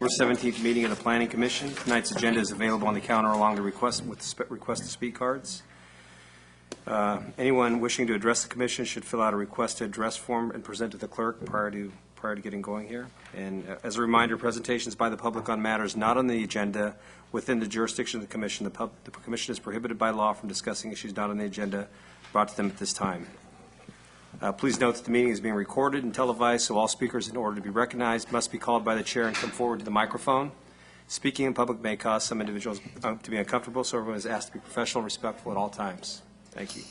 October 17th meeting of the Planning Commission. Tonight's agenda is available on the counter along the request to speak cards. Anyone wishing to address the commission should fill out a request to address form and present to the clerk prior to getting going here. And as a reminder, presentations by the public on matters not on the agenda within the jurisdiction of the commission. The commission is prohibited by law from discussing issues not on the agenda brought to them at this time. Please note that the meeting is being recorded and televised, so all speakers, in order to be recognized, must be called by the chair and come forward to the microphone. Speaking in public may cause some individuals to be uncomfortable, so everyone is asked to be professional and respectful at all times. Thank you.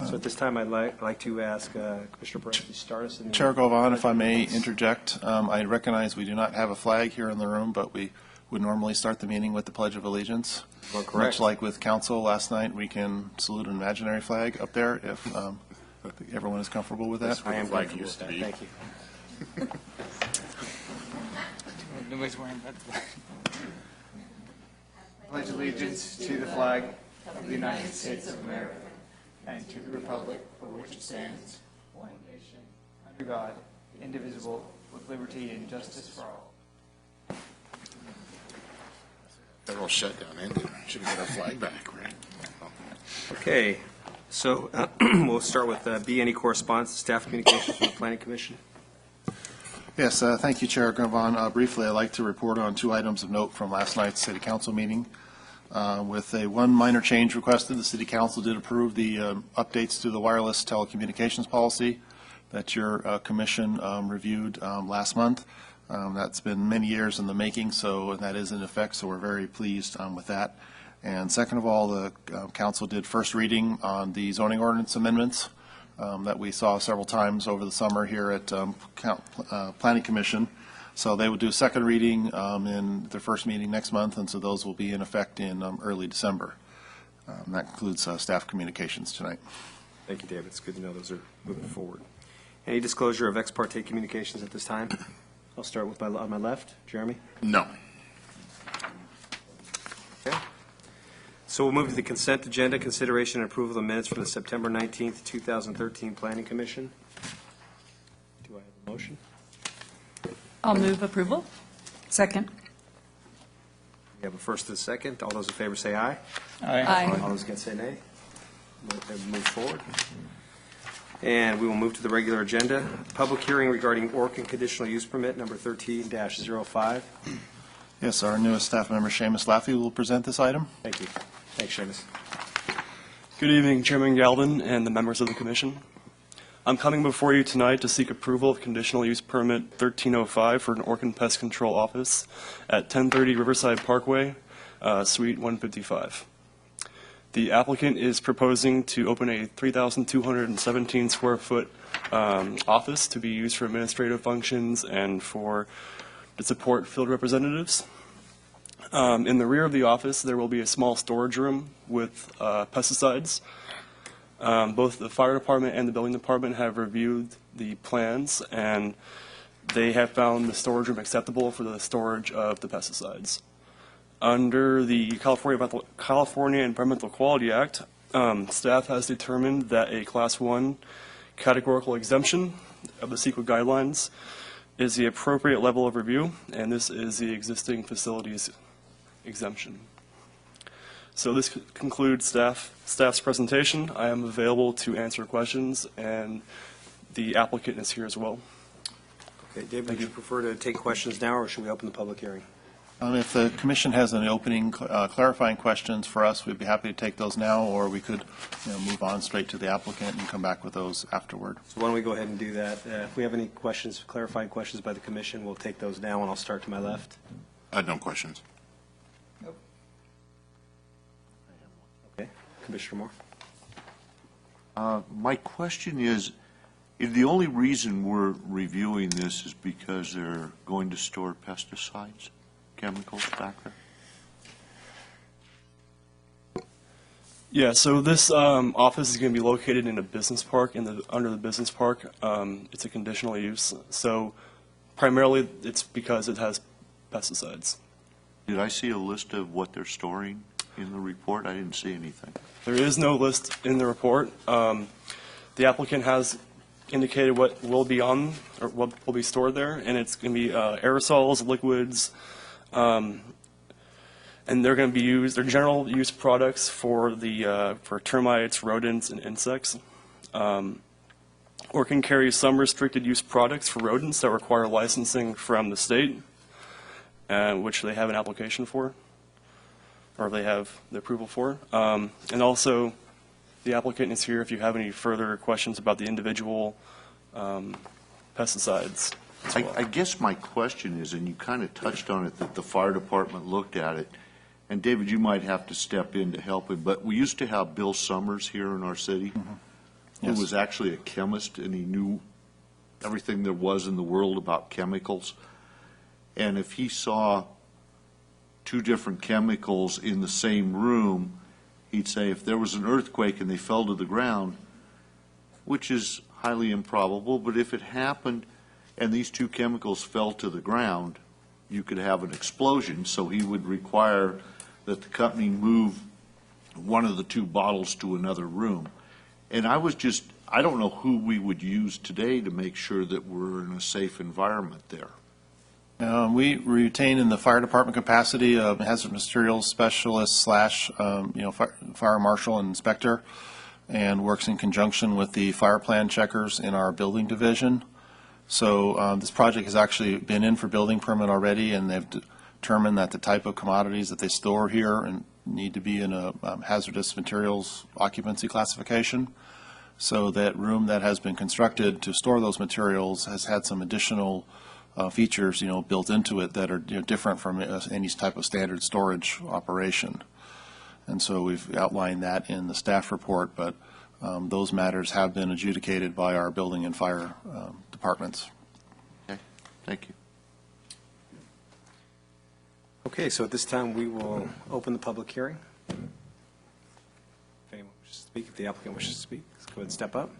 So at this time, I'd like to ask Commissioner Perez to start us. Chair Govan, if I may interject, I recognize we do not have a flag here in the room, but we would normally start the meeting with the Pledge of Allegiance. Well, correct. Much like with council last night, we can salute an imaginary flag up there if everyone is comfortable with that. I am comfortable with that. Thank you. Nobody's wearing that flag. Pledge allegiance to the flag of the United States of America and to the republic for which it stands, one nation, under God, indivisible, with liberty and justice for all. Federal shutdown ended. Should we get our flag back, right? Okay. So we'll start with B, any correspondence, staff communications from the Planning Commission. Yes, thank you, Chair Govan. Briefly, I'd like to report on two items of note from last night's City Council meeting. With one minor change requested, the City Council did approve the updates to the wireless telecommunications policy that your commission reviewed last month. That's been many years in the making, so that is in effect, so we're very pleased with that. And second of all, the council did first reading on the zoning ordinance amendments that we saw several times over the summer here at Planning Commission. So they will do second reading in their first meeting next month, and so those will be in effect in early December. That concludes staff communications tonight. Thank you, David. It's good to know those are moving forward. Any disclosure of ex parte communications at this time? I'll start with on my left. Jeremy? No. Okay. So we'll move to the consent agenda, consideration and approval of the minutes from the September 19th, 2013 Planning Commission. Do I have a motion? I'll move approval. Second. We have a first and a second. All those in favor say aye. Aye. All those against say nay. Move forward. And we will move to the regular agenda. Public hearing regarding Orkin conditional use permit number 13-05. Yes, our newest staff member, Seamus Laffey, will present this item. Thank you. Thanks, Seamus. Good evening, Chairman Galvin and the members of the Commission. I'm coming before you tonight to seek approval of conditional use permit 1305 for an Orkin Pest Control Office at 1030 Riverside Parkway, Suite 155. The applicant is proposing to open a 3,217 square foot office to be used for administrative functions and to support field representatives. In the rear of the office, there will be a small storage room with pesticides. Both the fire department and the building department have reviewed the plans, and they have found the storage room acceptable for the storage of the pesticides. Under the California Environmental Quality Act, staff has determined that a Class 1 categorical exemption of the CEQA guidelines is the appropriate level of review, and this is the existing facilities exemption. So this concludes staff's presentation. I am available to answer questions, and the applicant is here as well. Okay, David, would you prefer to take questions now, or should we open the public hearing? If the commission has any opening clarifying questions for us, we'd be happy to take those now, or we could move on straight to the applicant and come back with those afterward. So why don't we go ahead and do that? If we have any questions, clarifying questions by the commission, we'll take those now, and I'll start to my left. No questions. Okay, Commissioner Moore. My question is, if the only reason we're reviewing this is because they're going to store pesticides, chemicals back there? Yeah, so this office is going to be located in a business park, under the business park. It's a conditional use, so primarily it's because it has pesticides. Did I see a list of what they're storing in the report? I didn't see anything. There is no list in the report. The applicant has indicated what will be what will be stored there, and it's going to be aerosols, liquids, And they're going to be used, they're general use products for for termites, rodents, and insects. Orkin carries some restricted use products for rodents that require licensing from the state, which they have an application for, or they have the approval for. And also, the applicant is here if you have any further questions about the individual pesticides as well. I guess my question is, and you kind of touched on it, that the fire department looked at it, and David, you might have to step in to help him, but we used to have Bill Summers here in our city, Yes. who was actually a chemist, and he knew everything there was in the world about chemicals. And if he saw two different chemicals in the same room, he'd say if there was an earthquake and they fell to the ground, which is highly improbable, but if it happened and these two chemicals fell to the ground, you could have an explosion. So he would require that the company move one of the two bottles to another room. And I don't know who we would use today to make sure that we're in a safe environment there. We retain in the fire department capacity a hazard materials specialist slash, fire marshal and inspector, and works in conjunction with the fire plan checkers in our building division. So this project has actually been in for building permit already, and they've determined that the type of commodities that they store here and need to be in a hazardous materials occupancy classification. So that room that has been constructed to store those materials has had some additional features, built into it that are different from any type of standard storage operation. And so we've outlined that in the staff report, but those matters have been adjudicated by our building and fire departments. Okay, thank you. Okay, so at this time, we will open the public hearing. If anyone wishes to speak, if the applicant wishes to speak, let's go ahead and step up.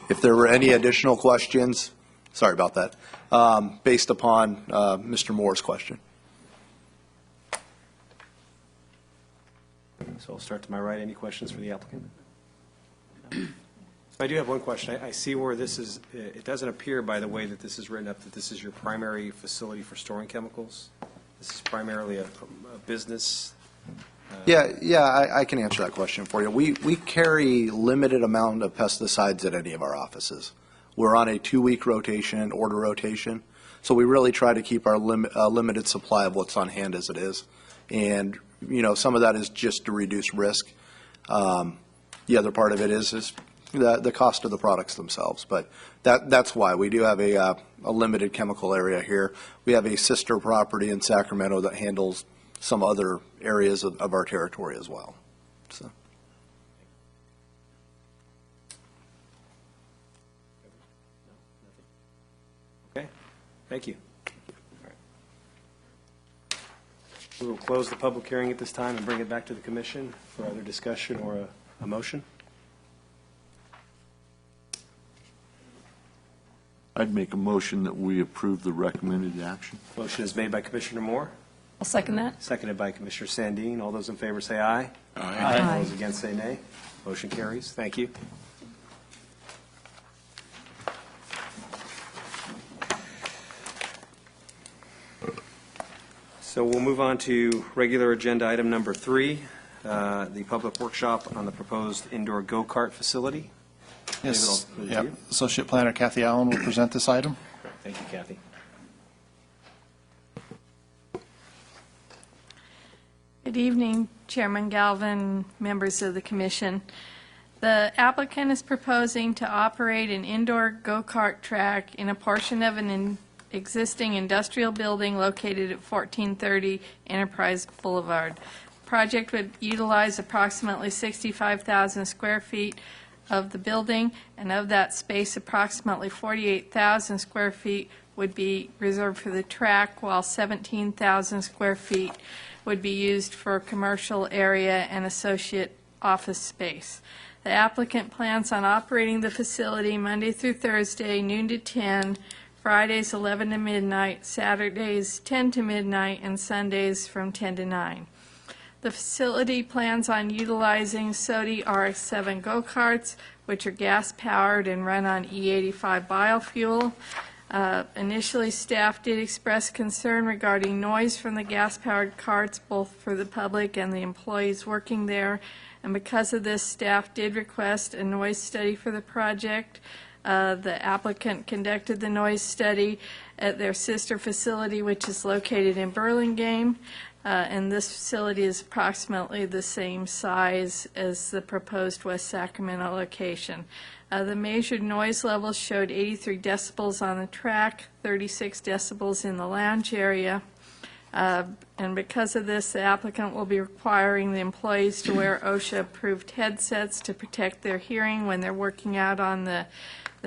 If there were any additional questions, sorry about that, based upon Mr. Moore's question. So I'll start to my right. Any questions for the applicant? I do have one question. I see where this is, it doesn't appear by the way that this is written up that this is your primary facility for storing chemicals. This is primarily a business. Yeah, I can answer that question for you. We carry limited amount of pesticides at any of our offices. We're on a 2-week rotation, order rotation, so we really try to keep our limited supply of what's on hand as it is. And, some of that is just to reduce risk. The other part of it is the cost of the products themselves. But that's why we do have a limited chemical area here. We have a sister property in Sacramento that handles some other areas of our territory as well. So. Okay, thank you. All right. We will close the public hearing at this time and bring it back to the commission for either discussion or a motion. I'd make a motion that we approve the recommended action. Motion is made by Commissioner Moore, I'll second that. seconded by Commissioner Sandine. All those in favor say aye. Aye. All those against say nay. Motion carries. Thank you. So we'll move on to regular agenda item number 3, the public workshop on the proposed indoor go-kart facility. Yes, David, I'll yep. move to you. Associate Planner Kathy Allen will present this item. Thank you, Kathy. Good evening, Chairman Galvin, members of the commission. The applicant is proposing to operate an indoor go-kart track in a portion of an existing industrial building located at 1430 Enterprise Boulevard. Project would utilize approximately 65,000 square feet of the building, and of that space, approximately 48,000 square feet would be reserved for the track, while 17,000 square feet would be used for commercial area and associate office space. The applicant plans on operating the facility Monday through Thursday, noon to 10, Fridays 11 to midnight, Saturdays 10 to midnight, and Sundays from 10 to 9. The facility plans on utilizing SOTI RX-7 go-karts, which are gas-powered and run on E85 biofuel. Initially, staff did express concern regarding noise from the gas-powered carts, both for the public and the employees working there. And because of this, staff did request a noise study for the project. The applicant conducted the noise study at their sister facility, which is located in Burlingame. And this facility is approximately the same size as the proposed West Sacramento location. The measured noise levels showed 83 decibels on the track, 36 decibels in the lounge area. And because of this, the applicant will be requiring the employees to wear OSHA-approved headsets to protect their hearing when they're working out on the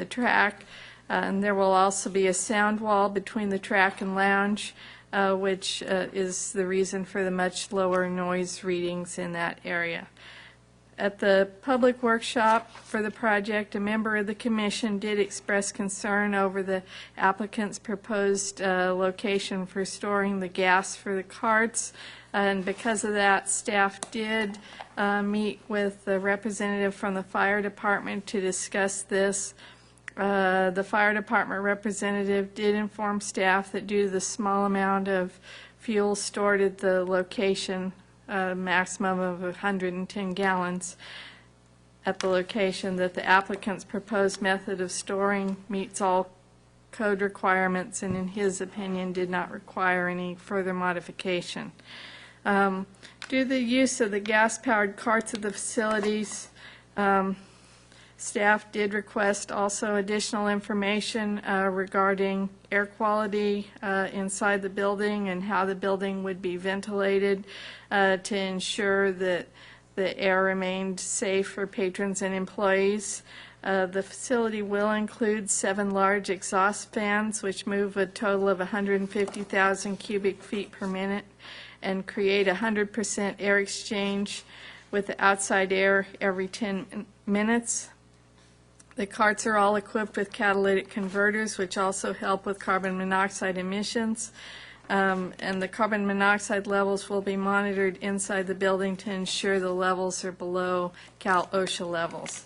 track. And there will also be a sound wall between the track and lounge, which is the reason for the much lower noise readings in that area. At the public workshop for the project, a member of the commission did express concern over the applicant's proposed location for storing the gas for the carts. And because of that, staff did meet with the representative from the fire department to discuss this. The fire department representative did inform staff that due to the small amount of fuel stored at the location, a maximum of 110 gallons at the location, that the applicant's proposed method of storing meets all code requirements and, in his opinion, did not require any further modification. Due to the use of the gas-powered carts at the facilities, staff did request also additional information regarding air quality inside the building and how the building would be ventilated to ensure that the air remained safe for patrons and employees. The facility will include 7 large exhaust fans, which move a total of 150,000 cubic feet per minute and create 100% air exchange with the outside air every 10 minutes. The carts are all equipped with catalytic converters, which also help with carbon monoxide emissions. And the carbon monoxide levels will be monitored inside the building to ensure the levels are below Cal OSHA levels.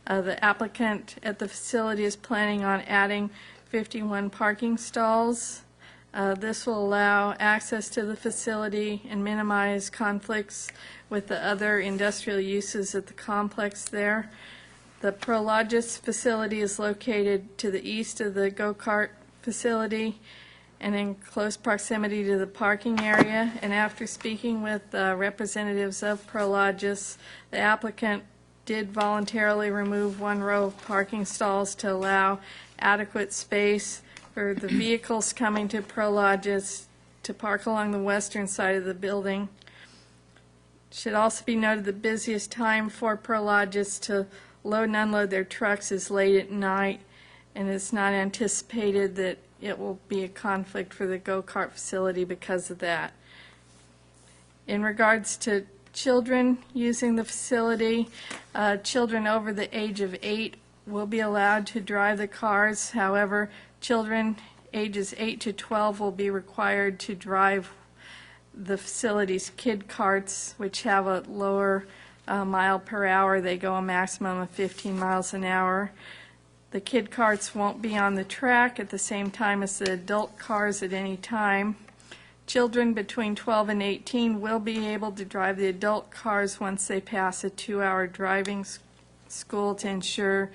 The applicant at the facility is planning on adding 51 parking stalls. This will allow access to the facility and minimize conflicts with the other industrial uses at the complex there. The Prologis facility is located to the east of the go-kart facility and in close proximity to the parking area. And after speaking with representatives of Prologis, the applicant did voluntarily remove 1 row of parking stalls to allow adequate space for the vehicles coming to Prologis to park along the western side of the building. Should also be noted the busiest time for Prologis to load and unload their trucks is late at night, and it's not anticipated that it will be a conflict for the go-kart facility because of that. In regards to children using the facility, children over the age of 8 will be allowed to drive the cars. However, children ages 8 to 12 will be required to drive the facility's kid carts, which have a lower mile per hour. They go a maximum of 15 miles an hour. The kid carts won't be on the track at the same time as the adult cars at any time. Children between 12 and 18 will be able to drive the adult cars once they pass a 2-hour driving school to ensure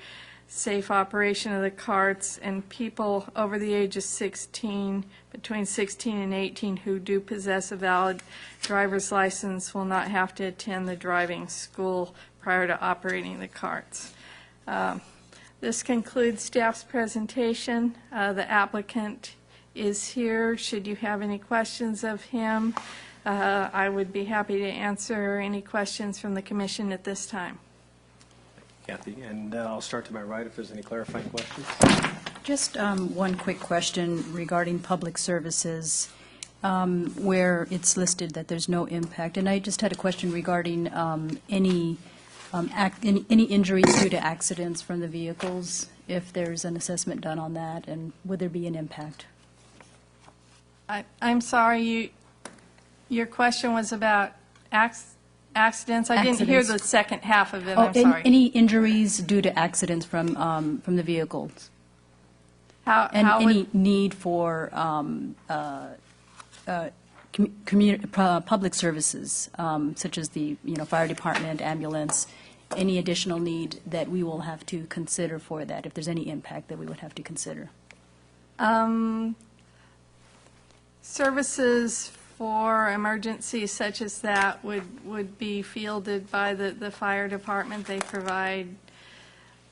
safe operation of the carts, and people over the age of 16, between 16 and 18, who do possess a valid driver's license will not have to attend the driving school prior to operating the carts. This concludes staff's presentation. The applicant is here. Should you have any questions of him, I would be happy to answer any questions from the commission at this time. Kathy, and I'll start to my right if there's any clarifying questions. Just one quick question regarding public services, where it's listed that there's no impact. And I just had a question regarding any any injuries due to accidents from the vehicles, if there's an assessment done on that, and would there be an impact? I'm sorry, your question was about accidents? I didn't hear the Accidents. second half of it, Oh, I'm sorry. any injuries due to accidents from the vehicles? And How would, any need for public services, such as the, fire department, ambulance, any additional need that we will have to consider for that, if there's any impact that we would have to consider? services for emergencies such as that would be fielded by the fire department. They provide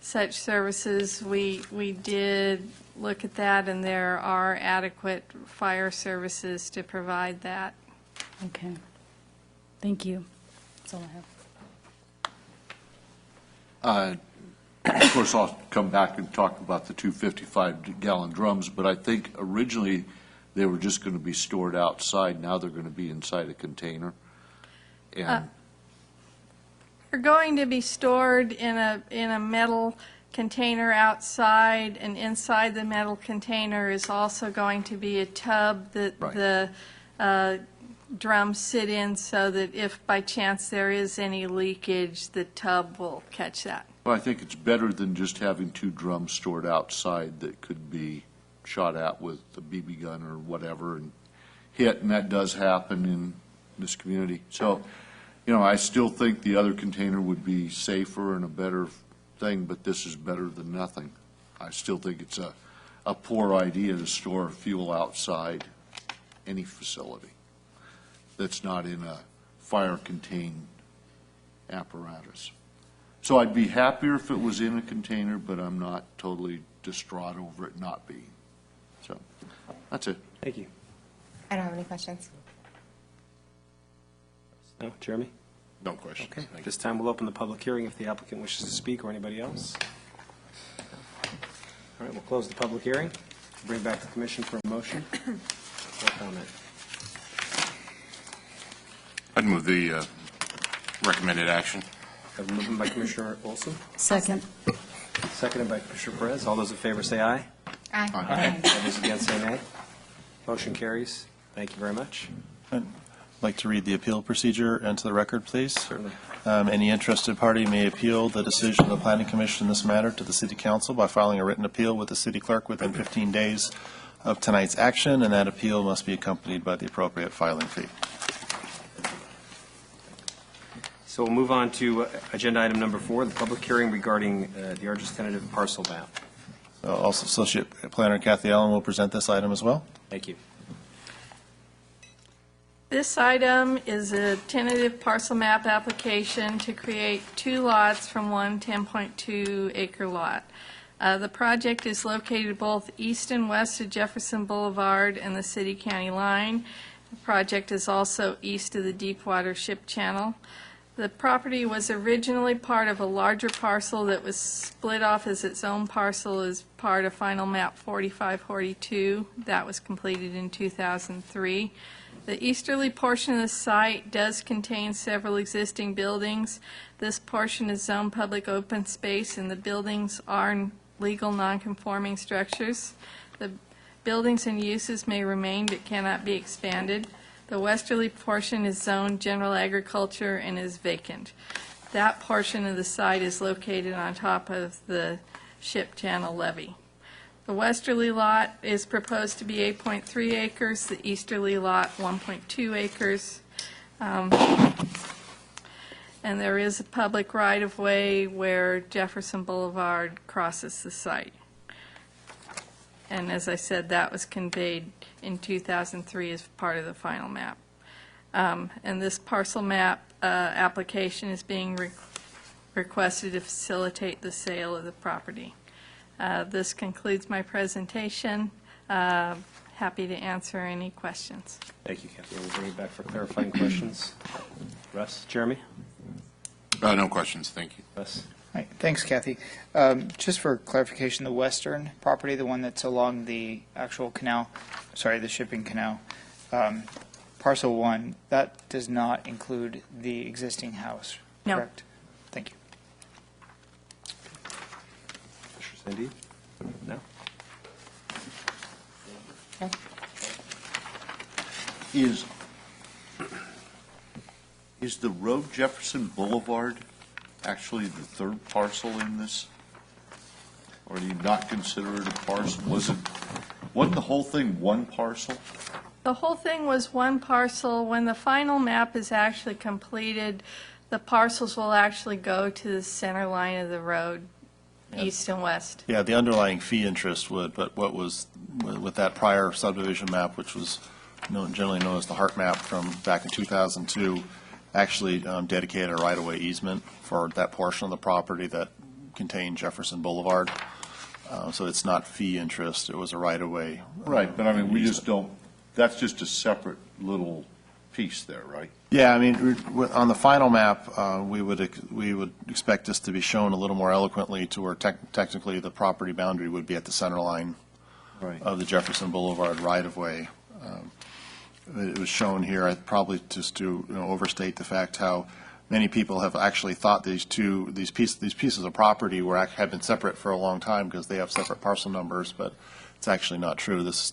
such services. We did look at that, and there are adequate fire services to provide that. Okay. Thank you. That's all I have. Of course, I'll come back and talk about the 255-gallon drums, but I think originally they were just going to be stored outside. Now they're going to be inside a container. And They're going to be stored in a metal container outside, and inside the metal container is also going to be a tub that Right. the drums sit in, so that if by chance there is any leakage, the tub will catch that. well, I think it's better than just having two drums stored outside that could be shot at with a BB gun or whatever and hit, and that does happen in this community. So, I still think the other container would be safer and a better thing, but this is better than nothing. I still think it's a poor idea to store fuel outside any facility that's not in a fire-contained apparatus. So I'd be happier if it was in a container, but I'm not totally distraught over it not being. So, that's it. Thank you. I don't have any questions. No, Jeremy? No question. Okay, at this time, we'll open the public hearing if the applicant wishes to speak or anybody else. All right, we'll close the public hearing. Bring back the commission for a motion. No comment. I'd move the recommended action. Have a movement by Commissioner Olson, Second. seconded by Commissioner Perez. All those in favor say aye. Aye. All those against say nay. Motion carries. Thank you very much. I'd like to read the appeal procedure into the record, please. Certainly. Any interested party may appeal the decision of the Planning Commission in this matter to the City Council by filing a written appeal with the City Clerk within 15 days of tonight's action, and that appeal must be accompanied by the appropriate filing fee. So we'll move on to agenda item number 4, the public hearing regarding the Argus tentative parcel map. Also, Associate Planner Kathy Allen will present this item as well. Thank you. This item is a tentative parcel map application to create 2 lots from one 10.2 acre lot. The project is located both east and west of Jefferson Boulevard and the city-county line. The project is also east of the Deepwater Ship Channel. The property was originally part of a larger parcel that was split off as its own parcel as part of Final Map 4542. That was completed in 2003. The easterly portion of the site does contain several existing buildings. This portion is zoned public open space, and the buildings are legal nonconforming structures. The buildings and uses may remain but cannot be expanded. The westerly portion is zoned general agriculture and is vacant. That portion of the site is located on top of the Ship Channel levee. The westerly lot is proposed to be 8.3 acres, the easterly lot 1.2 acres. And there is a public right-of-way where Jefferson Boulevard crosses the site. And as I said, that was conveyed in 2003 as part of the final map. And this parcel map application is being requested to facilitate the sale of the property. This concludes my presentation. Happy to answer any questions. Thank you, Kathy. We'll bring it back for clarifying questions. Russ? Jeremy? No questions, thank you. Russ? Right, thanks, Kathy. Just for clarification, the western property, the one that's along the actual canal, the shipping canal, parcel 1, that does not include the existing house, No. correct? Thank you. Sandy? No? Okay. Is the road Jefferson Boulevard actually the third parcel in this? Or do you not consider it a parcel? Wasn't the whole thing one parcel? The whole thing was one parcel. When the final map is actually completed, the parcels will actually go to the center line of the road, east and west. Yeah, the underlying fee interest would, but what was, with that prior subdivision map, which was generally known as the Hart map from back in 2002, actually dedicated a right-of-way easement for that portion of the property that contained Jefferson Boulevard. So it's not fee interest, it was a right-of-way. Right, but I mean, we just don't, that's just a separate little piece there, right? Yeah, I mean, on the final map, we would expect this to be shown a little more eloquently to where technically the property boundary would be at the center line Right. of the Jefferson Boulevard right-of-way. It was shown here, probably just to overstate the fact how many people have actually thought these pieces of property had been separate for a long time because they have separate parcel numbers, but it's actually not true. This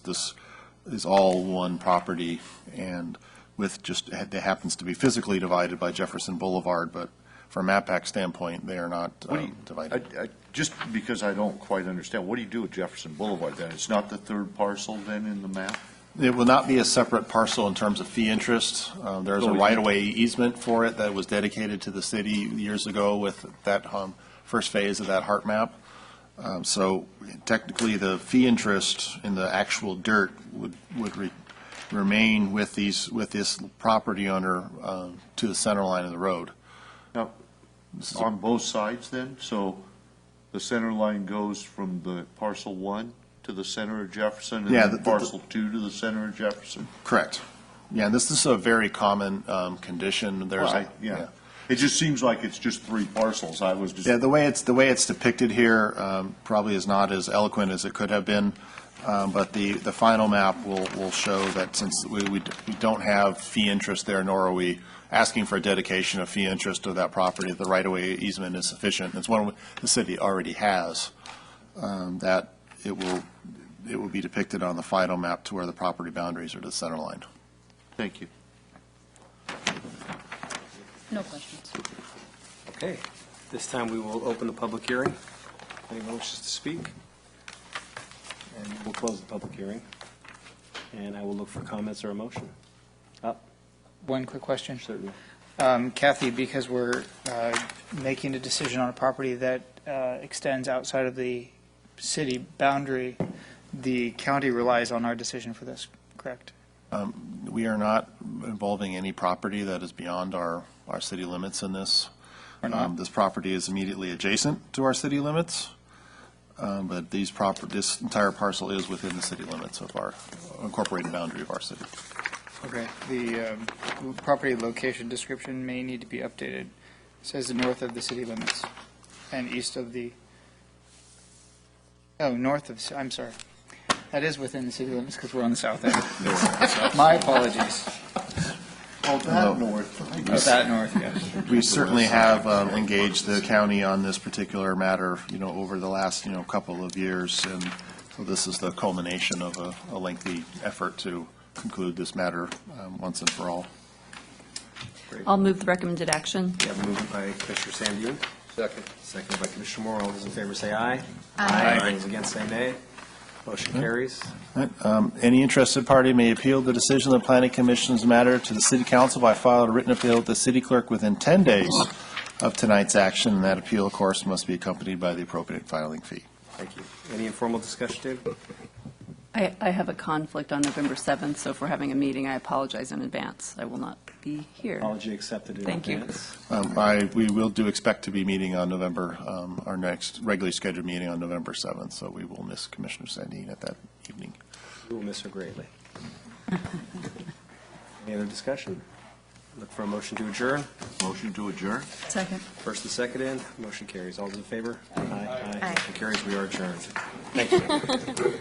is all one property, and with just, it happens to be physically divided by Jefferson Boulevard, but from a MAPAC standpoint, they are not divided. Just because I don't quite understand, what do you do with Jefferson Boulevard then? It's not the third parcel then in the map? It will not be a separate parcel in terms of fee interest. There's a right-of-way easement for it that was dedicated to the city years ago with that first phase of that Hart map. So technically, the fee interest in the actual dirt would remain with this property owner to the center line of the road. Now, on both sides then? So the center line goes from the parcel 1 to the center of Jefferson, and Yeah, then parcel 2 to the center of Jefferson? Correct. Yeah, and this is a very common condition. There's Right, yeah. It just seems like it's just 3 parcels. I was just. Yeah, the way it's depicted here probably is not as eloquent as it could have been, but the final map will show that since we don't have fee interest there, nor are we asking for a dedication of fee interest of that property, the right-of-way easement is sufficient. It's one the city already has, that it will be depicted on the final map to where the property boundaries are to the center line. Thank you. No questions. Okay. This time we will open the public hearing. Anyone wishes to speak? And we'll close the public hearing. And I will look for comments or a motion. Up, One quick question. certainly. Kathy, because we're making a decision on a property that extends outside of the city boundary, the county relies on our decision for this, correct? We are not involving any property that is beyond our city limits in this. Or not? This property is immediately adjacent to our city limits, but this entire parcel is within the city limits of our incorporated boundary of our city. Okay. The property location description may need to be updated. It says north of the city limits and east of the, north of, I'm sorry. That is within the city limits because we're on the south end. My apologies. Oh, that north. Oh, that north, yes. We certainly have engaged the county on this particular matter, over the last, couple of years, and so this is the culmination of a lengthy effort to conclude this matter once and for all. I'll move the recommended action. We have a movement by Commissioner Sandine. Second. Seconded by Commissioner Moore. All those in favor say aye. Aye. Those against say nay. Motion carries. Any interested party may appeal the decision of the Planning Commission's matter to the City Council by filing a written appeal with the City Clerk within 10 days of tonight's action, and that appeal, of course, must be accompanied by the appropriate filing fee. Thank you. Any informal discussion, David? I have a conflict on November 7th, so if we're having a meeting, I apologize in advance. I will not be here. Apology accepted in Thank you. advance. We will expect to be meeting on November, our next regularly scheduled meeting on November 7th, so we will miss Commissioner Sandine at that evening. We will miss her greatly. Any other discussion? Look for a motion to adjourn. Motion to adjourn? Second. First and second in. Motion carries. All those in favor? Aye. Aye. Motion carries. We are adjourned. Thank you.